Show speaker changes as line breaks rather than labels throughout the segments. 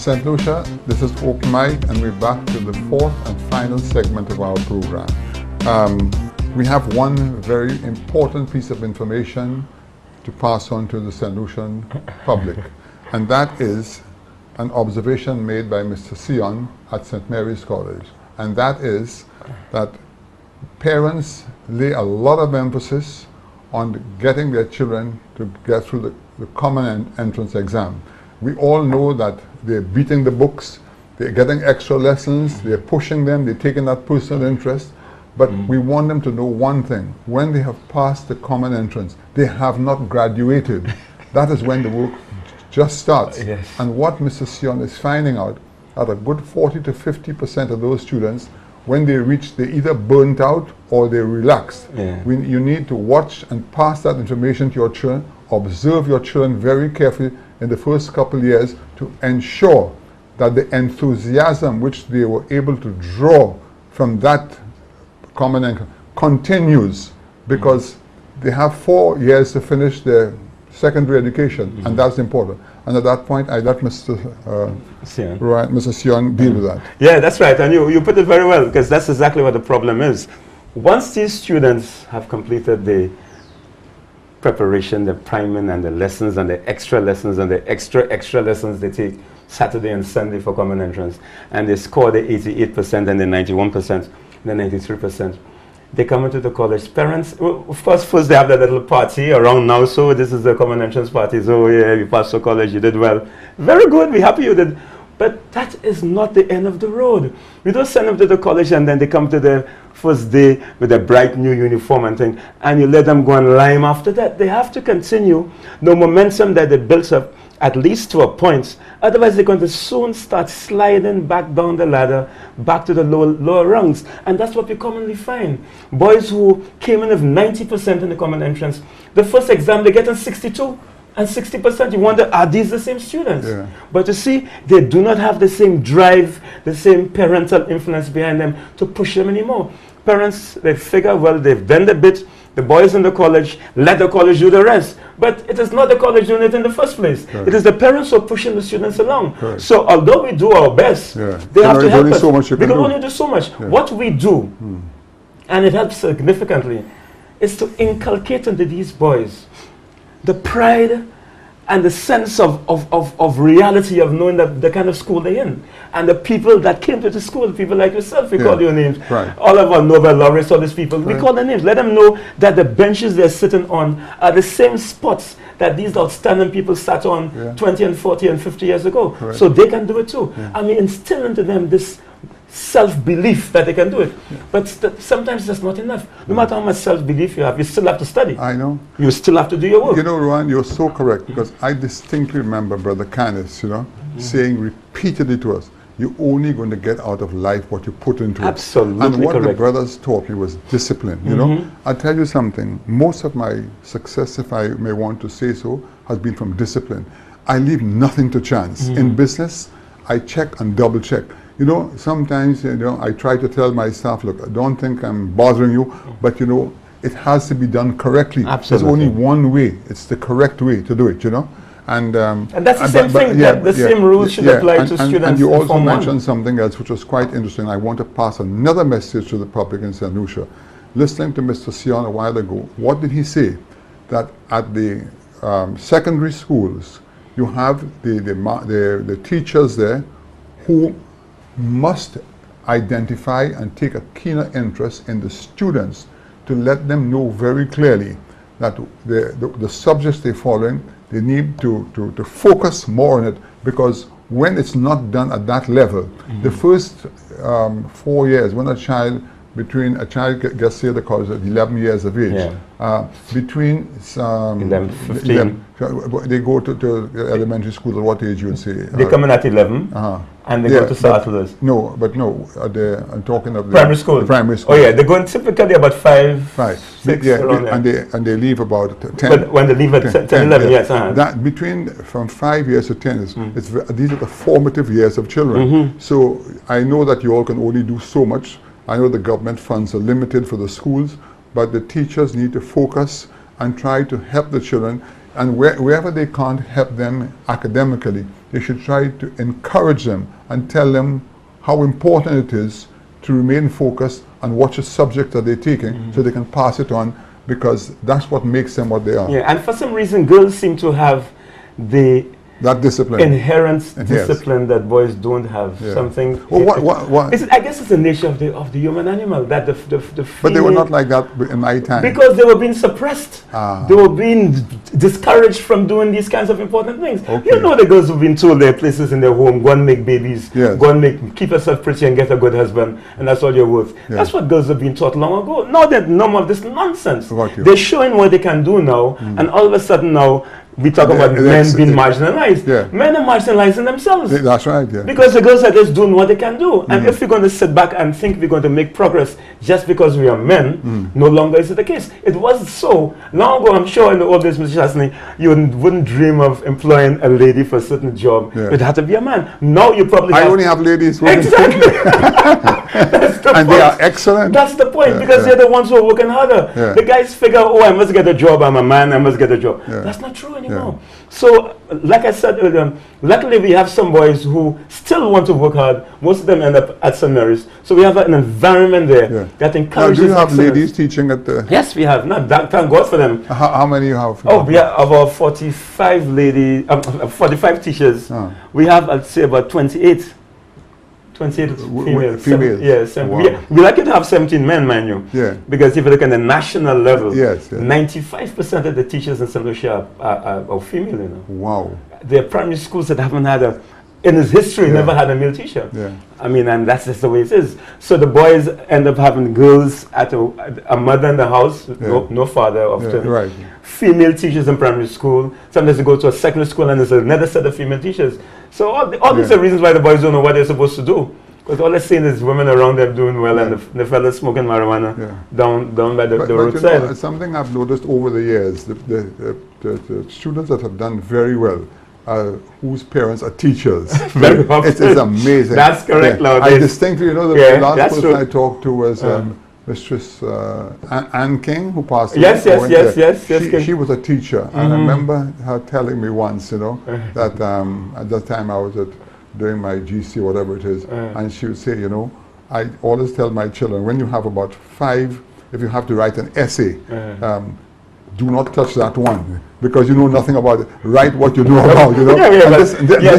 St. Lucia, this is Openmike, and we're back to the fourth and final segment of our program. We have one very important piece of information to pass on to the St. Lucian public, and that is an observation made by Mr. Sion at St. Mary's College, and that is that parents lay a lot of emphasis on getting their children to get through the common entrance exam. We all know that they're beating the books, they're getting extra lessons, they're pushing them, they're taking that personal interest, but we want them to know one thing: when they have passed the common entrance, they have not graduated. That is when the work just starts.
Yes.
And what Mr. Sion is finding out, that a good 40 to 50% of those students, when they reach, they either burnt out or they relaxed.
Yeah.
You need to watch and pass that information to your children, observe your children very carefully in the first couple of years to ensure that the enthusiasm which they were able to draw from that common entrance continues, because they have 4 years to finish their secondary education, and that's important. And at that point, I let Mr. Sion deal with that.
Yeah, that's right, and you put it very well, because that's exactly what the problem is. Once these students have completed the preparation, the priming, and the lessons, and the extra lessons, and the extra lessons they take Saturday and Sunday for common entrance, and they score the 88% and the 91%, the 93%. They come into the college. Parents, well, of course, first they have that little party around now. So this is the common entrance party. So yeah, you passed the college, you did well. Very good, we're happy you did. But that is not the end of the road. We don't send them to the college and then they come to the first day with a bright new uniform and thing, and you let them go and lime after that. They have to continue the momentum that they built up, at least to a point. Otherwise, they're going to soon start sliding back down the ladder, back to the lower rungs. And that's what we commonly find. Boys who came in with 90% in the common entrance, the first exam, they get in 62 and 60%. You wonder, are these the same students?
Yeah.
But you see, they do not have the same drive, the same parental influence behind them to push them anymore. Parents, they figure, well, they've done the bit. The boys in the college, let the college do the rest. But it is not the college doing it in the first place.
Correct.
It is the parents who are pushing the students along.
Correct.
So although we do our best, they have to help us.
So much
we can only do so much.
Yeah.
What we do, and it helps significantly, is to inculcate into these boys the pride and the sense of reality of knowing the kind of school they're in. And the people that came to the school, people like yourself, we call your names.
Right.
All of our Nobel laureates, all these people, we call their names. Let them know that the benches they're sitting on are the same spots that these outstanding people sat on 20 and 40 and 50 years ago.
Correct.
So they can do it too. And we instill into them this self-belief that they can do it. But sometimes that's not enough. No matter how much self-belief you have, you still have to study.
I know.
You still have to do your work.
You know, Rowan, you're so correct, because I distinctly remember Brother Canis, saying repeatedly to us, you're only going to get out of life what you put into it.
Absolutely
And what
correct.
the brothers taught me was discipline, you know. I'll tell you something, most of my success, if I may want to say so, has been from discipline. I leave nothing to chance. In business, I check and double check. You know, sometimes, I try to tell my staff, look, I don't think I'm bothering you, but it has to be done correctly.
Absolutely.
There's only one way. It's the correct way to do it, And
that's the same thing, that the same rules should apply to students.
And you
in
also
Form 1.
mentioned something else which was quite interesting. I want to pass another message to the public in St. Lucia. Listening to Mr. Sion a while ago, what did he say? That at the secondary schools, you have the teachers there who must identify and take a keener interest in the students, to let them know very clearly that the subjects they're following, they need to focus more on it, because when it's not done at that level, the first 4 years, when a child gets to the college at 11 years of age, between
11, 15.
They go to elementary school at what age you would say?
They come in at 11 and they go to Sartles.
No, I'm talking of the
primary school.
The primary school.
Oh yeah, they go in typically about 5, 6 around there.
And they leave about 10.
But when they leave at 10, 11, yes.
That from 5 years to 10 these are the formative years of children. So I know that you all can only do so much. I know the government funds are limited for the schools, but the teachers need to focus and try to help the children. And wherever they can't help them academically, they should try to encourage them and tell them how important it is to remain focused on what subject that they're taking, so they can pass it on, because that's what makes them what they are.
Yeah, and for some reason, girls seem to have
that discipline,
inherent discipline that boys don't have.
Yeah.
Something.
Well, what?
I guess it's the nature of the human animal that the
But they were not like that in my time.
Because they were being suppressed. They were being discouraged from doing these kinds of important things.
Okay.
You know, the girls who've been told there are places in their home, go and make babies, go and keep yourself pretty and get a good husband, and that's all you're worth. Yeah. That's what girls have been taught long ago. Now that none of this nonsense. They're showing what they can do now, and all of a sudden now, we talk about men being marginalized.
Yeah.
Men are marginalizing themselves.
That's right, yeah.
Because the girls are just doing what they can do. And if we're going to sit back and think we're going to make progress just because we are men, no longer is it the case. It was so. Long ago, I'm sure in the old days, Mr. Chastney, you wouldn't dream of employing a lady for a certain job. Yeah. It had to be a man. Now you probably
only have ladies.
Exactly.
And they are excellent.
That's the point, because they're the ones who are working harder. Yeah. The guys figure, oh, I must get a job, I'm a man, I must get a job. Yeah. That's not true anymore. Yeah. So, like I said earlier, luckily we have some boys who still want to work hard. Most of them end up at St. Mary's. So we have an environment there that encourages
do you have
excellence.
Ladies teaching at the...
Yes, we have. No, thank God for them.
How many you have?
Oh, we have about 45 45 teachers. We have, I'd say, about 28 females. Yes. Wow. We like to have 17 men, mind you. Yeah. Because if you look at the national level, 95% of the teachers in St. Lucia are female. You know.
Wow.
There are primary schools that haven't had in its history, never had a male teacher. Yeah. I mean, and that's just the way it is. So the boys end up having girls at a mother in the house, no father often. Right. Female teachers in primary school. Sometimes they go to a secondary school and there's another set of female teachers. So all these are reasons why the boys don't know what they're supposed to do. Because all they're seeing is women around them doing well and the fellas smoking marijuana down by the roadside.
You know, something I've noticed over the years, the students that have done very well, whose parents are teachers.
Very often.
It is amazing.
That's correct,
I distinctly, the last person I talked to was Mistress Anne King, who passed away.
Yes.
She was a teacher, and I remember her telling me once, that at that time I was doing my GC, whatever it is, and she would say, I always tell my children, when you have about 5, if you have to write an essay, do not touch that one, because you know nothing about it. Write what you know about,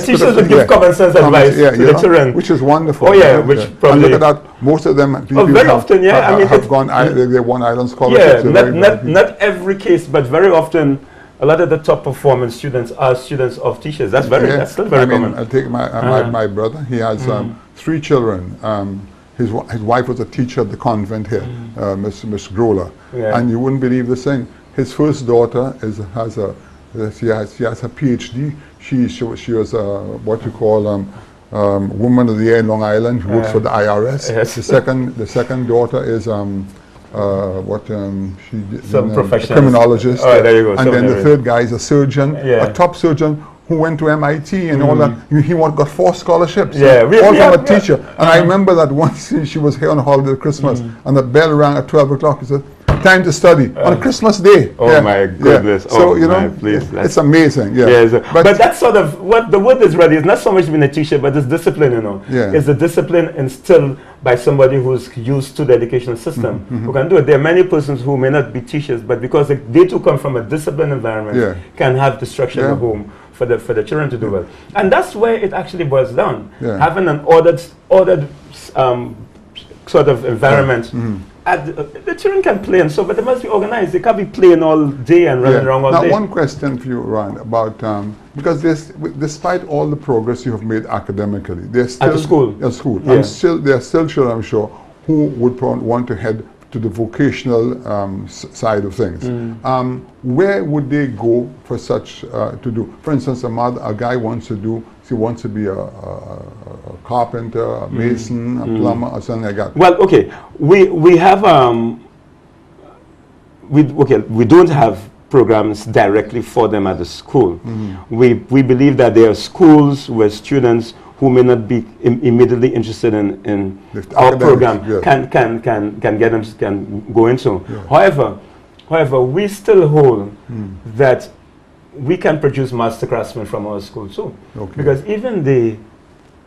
teachers would give common sense advice to the children.
Which is wonderful.
Oh yeah, which probably...
And look at that, most of them
very often,
have gone, they won island scholarships.
Not every case, but very often, a lot of the top performing students are students of teachers. That's still very common.
I take my brother, he has 3 children. His wife was a teacher at the convent here, Miss Grola. Yeah. And you wouldn't believe this thing. His first daughter has a PhD. She was what you call Woman of the Year in Long Island. She works for the IRS. Yes. The second daughter is some
professional
criminologist.
Oh, there you go.
And then the third guy is a surgeon, a top surgeon who went to MIT and all that. He got 4 scholarships.
Yeah,
all from a teacher. And I remember that once she was here on holiday at Christmas, and the bell rang at 12 o'clock. He said, time to study on Christmas Day.
Oh my goodness!
So it's amazing.
But that's sort of what the word is really. It's not so much being a teacher, but it's discipline. It's the discipline instilled by somebody who's used to the educational system who can do it. There are many persons who may not be teachers, but because they too come from a disciplined environment, can have the structure in the home for the children to do well. And that's where it actually boils down. Having an ordered sort of environment. The children can play and so, but they must be organized. They can't be playing all day and running around all day.
Now, one question for you, Ron, about because despite all the progress you have made academically, there's still
at school.
There are still children, I'm sure, who would want to head to the vocational side of things. Where would they go for such to do? For instance, a guy wants to be a carpenter, a mason, a plumber, or something like that.
Well, okay, we have we don't have programs directly for them at the school. We believe that there are schools where students who may not be immediately interested in our program can go into. However, we still hold that we can produce master craftsmen from our school too.
Okay.
Because even the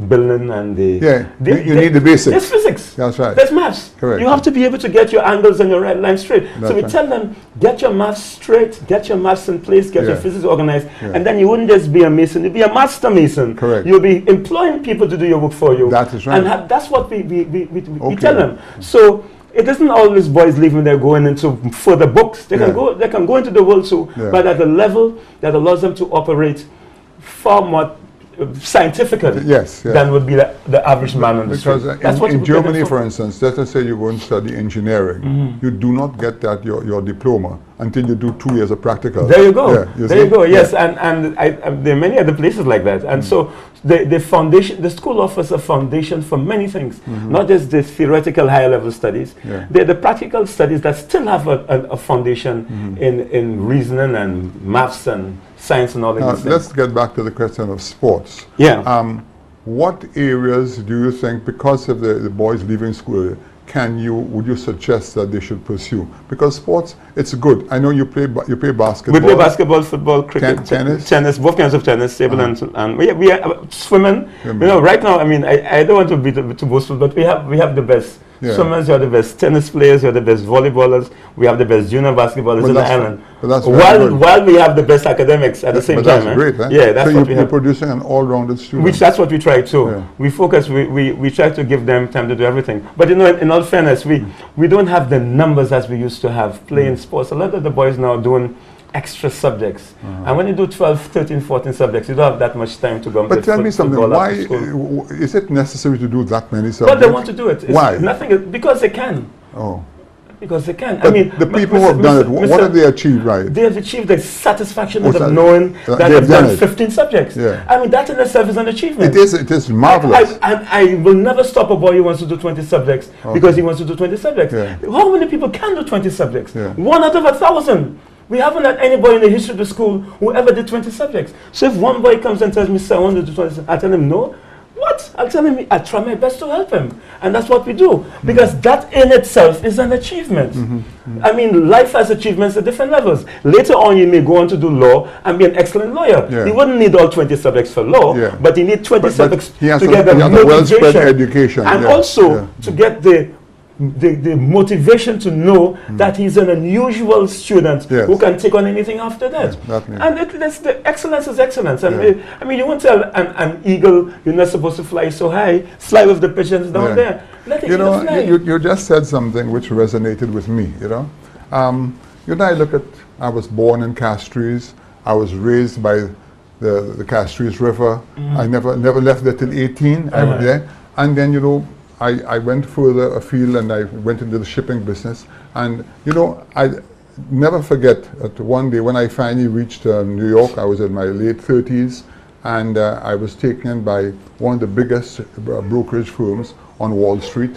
building and the...
Yeah, you need the basics.
There's physics.
That's right.
There's maths.
Correct.
You have to be able to get your angles and your right line straight.
That's
so we
right.
tell them, get your maths straight, get your maths in place, get your
Yeah.
physics organized,
Yeah.
and then you wouldn't just be a mason, you'd be a master mason.
Correct.
You'll be employing people to do your work for you.
That is right.
And that's what we
Okay.
tell them. So it isn't always boys leaving there going into further books. They
Yeah.
can go into the world too,
Yeah.
but at a level that allows them to operate far more scientifically
Yes, yes.
than would be the average man on the street.
Because
That's what
in
we prepare them
Germany, for instance, let us say you go and study engineering, you do not get that your diploma until you do 2 years of practical.
There you go.
Yeah,
There you
see?
go. Yes,
Yeah.
and there are many other places like that. And so the foundation, the school offers a foundation for many things, not just the theoretical higher level studies.
Yeah.
They're the practical studies that still have a foundation in reasoning and maths and science and all
Now,
these things.
let's get back to the question of sports.
Yeah.
What areas do you think, because of the boys leaving school, would you suggest that they should pursue? Because sports, it's good. I know you play basketball.
We play basketball, football, cricket,
tennis,
both kinds of tennis, table and we are swimming. You know, right now, I mean, I don't want to be too boastful, but we have the best.
Yeah.
Swimmers, you're the best tennis players, you're the best volleyballers, we have the best junior basketballers in the island.
But that's very good.
While we have the best academics at the same
But
time.
that's great, eh?
Yeah, that's
so
what we
you're
have.
producing an all-rounded student.
Which that's what we try to.
Yeah.
We focus, we try to give them time to do everything. But you know, in all fairness, we don't have the numbers as we used to have playing sports. A lot of the boys now are doing extra subjects. And when you do 12, 13, 14 subjects, you don't have that much time to go and
But
play
tell me something,
football
why
after school.
is it necessary to do that many
But
subjects?
they want to do it. It's
Why?
Nothing, because they can.
Oh.
Because they can.
But
I mean,
the people who have done it, what have they achieved, right?
They have achieved the satisfaction
Oh,
of knowing that they've done
it.
15 subjects.
Yeah.
I mean, that in itself is an achievement.
It is marvelous.
I will never stop a boy who wants to do 20 subjects because he wants to do 20 subjects.
Yeah.
How many people can do 20 subjects?
Yeah.
1 out of 1,000. We haven't had anybody in the history of the school who ever did 20 subjects. So if one boy comes and tells me, sir, I want to do 20 subjects, I tell him no. What? I'll tell him I try my best to help him. And that's what we do. Because that in itself is an achievement. I mean, life has achievements at different levels. Later on, you may go on to do law and be an excellent lawyer.
Yeah.
You wouldn't need all 20 subjects for law,
Yeah.
but you need 20
But
subjects
he has
to
a-
get the
he has a well-spread
motivation.
education,
And
yeah.
also
Yeah.
to get the motivation to know that he's an unusual student
Yes.
who can take on anything after that.
Yeah, that means-
And that's the excellence is excellence. And
Yeah.
I mean, you won't tell an eagle you're not supposed to fly so high, fly with the pigeons down
Yeah.
there. Let the
You
eagle
know,
fly.
you just said something which resonated with me, you know. You know, I was born in Castries. I was raised by the Castries River. I never left there till 18. I was there. And then, you know, I went further afield and I went into the shipping business. And, you know, I never forget that one day when I finally reached New York, I was in my late 30s, and I was taken in by one of the biggest brokerage firms on Wall Street,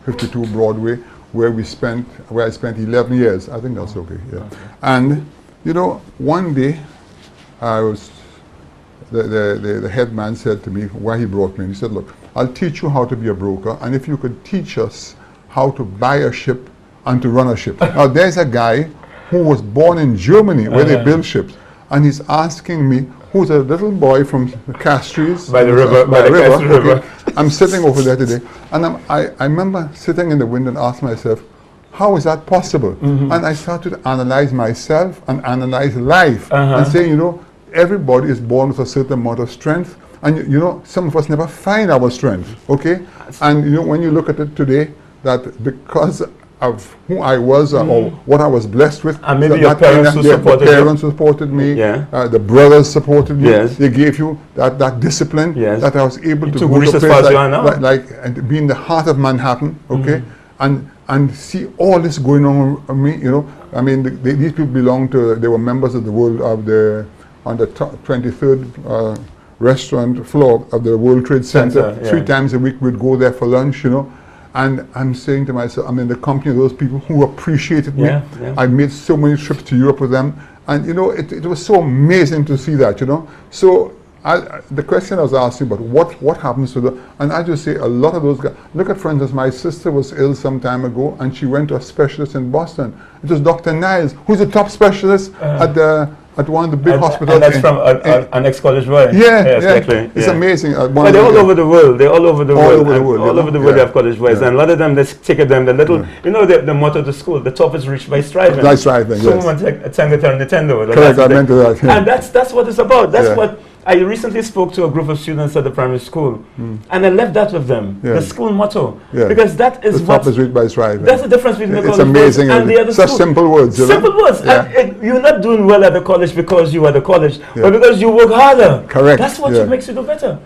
52 Broadway, where I spent 11 years. I think that's okay, yeah. Okay. And, you know, one day, the head man said to me, why he brought me in, he said, look, I'll teach you how to be a broker, and if you could teach us how to buy a ship and to run a ship. Now, there's a guy who was born in Germany where they build ships, and he's asking me, who's a little boy from Castries.
By the river, by the Castries River.
Okay. I'm sitting over there today, and I remember sitting in the window and asking myself, how is that possible? And I started to analyze myself and analyze life and say, you know, everybody is born with a certain amount of strength, and you know, some of us never find our strength, okay? And you know, when you look at it today, that because of who I was or what I was blessed with,
and maybe
so
your parents who supported
the parents supported me,
yeah.
The brothers supported me,
yes.
They gave you that discipline,
yes.
that I was able to
reach
go
as
to
far
a
as you
place
are now.
like and be in the heart of Manhattan, okay? And see all this going on with me, you know. I mean, these people belong to, they were members of the world of on the 23rd restaurant floor of the World Trade Center.
Yeah.
3 times a week we'd go there for lunch, you know. And I'm saying to myself, I'm in the company of those people who appreciated me.
Yeah, yeah.
I made so many trips to Europe with them. And, you know, it was so amazing to see that, you know. So the question I was asking about, what happens to the, and I just say a lot of those guys, look at, for instance, my sister was ill some time ago and she went to a specialist in Boston. It was Dr. Niles, who's the top specialist at the at one of the big hospitals.
And that's from an ex-college boy.
Yeah,
exactly.
It's amazing.
But they're all over the world. They're all over the world. All over the world, they have college boys. And a lot of them, they stick at them. The little, you know, the motto of the school: the top is reached by striving.
By striving, yes.
Someone Nintendo.
Correct. I meant that. Yeah.
And that's what it's about. That's what. I recently spoke to a group of students at the primary school, and I left that with them, the school motto, because that is what...
The top is reached by striving.
That's the difference between the college
It's amazing.
And the other
such
school.
Simple words.
Simple words.
Yeah.
And you're not doing well at the college because you are the college, but because you work harder.
Correct.
That's what makes you do better.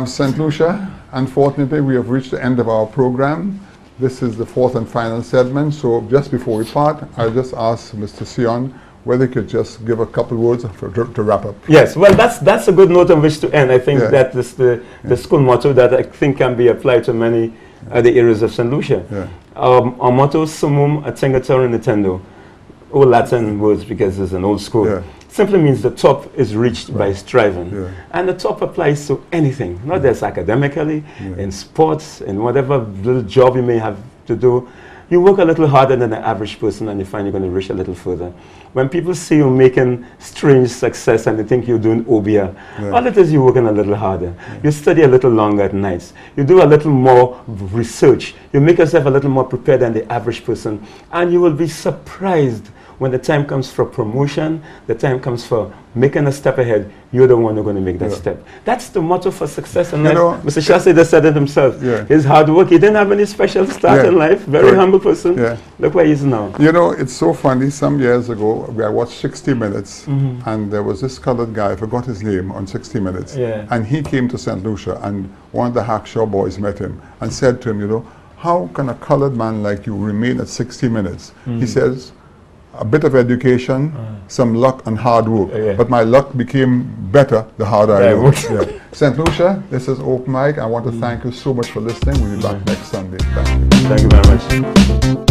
St. Lucia, unfortunately, we have reached the end of our program. This is the fourth and final segment, so just before we part, I'll just ask Mr. Sion whether he could just give a couple words to wrap up.
Yes, well, that's a good note on which to end. I think that is the school motto that I think can be applied to many other areas of St. Lucia. Our motto, Sumum Attengator Nintendo, all Latin words because it's an old school. Simply means the top is reached by striving. And the top applies to anything, not just academically, in sports, in whatever little job you may have to do. You work a little harder than the average person and you find you're going to reach a little further. When people see you making strange success and they think you're doing obia, all it is you're working a little harder. You study a little longer at nights. You do a little more research. You make yourself a little more prepared than the average person. And you will be surprised when the time comes for promotion, the time comes for making a step ahead, you're the one who's going to make that step. That's the motto for success in life. Mr. Shasey just said it himself. His hard work, he didn't have any special start in life, very humble person. Look where he is now.
You know, it's so funny, some years ago, I watched 60 Minutes, and there was this colored guy, I forgot his name, on 60 Minutes, and he came to St. Lucia, and one of the Hackshaw boys met him and said to him, you know, how can a colored man like you remain at 60 Minutes? He says, a bit of education, some luck and hard work. But my luck became better the harder I worked. St. Lucia, this is Openmike. I want to thank you so much for listening. We'll be back next Sunday. Thank you.
Thank you very much.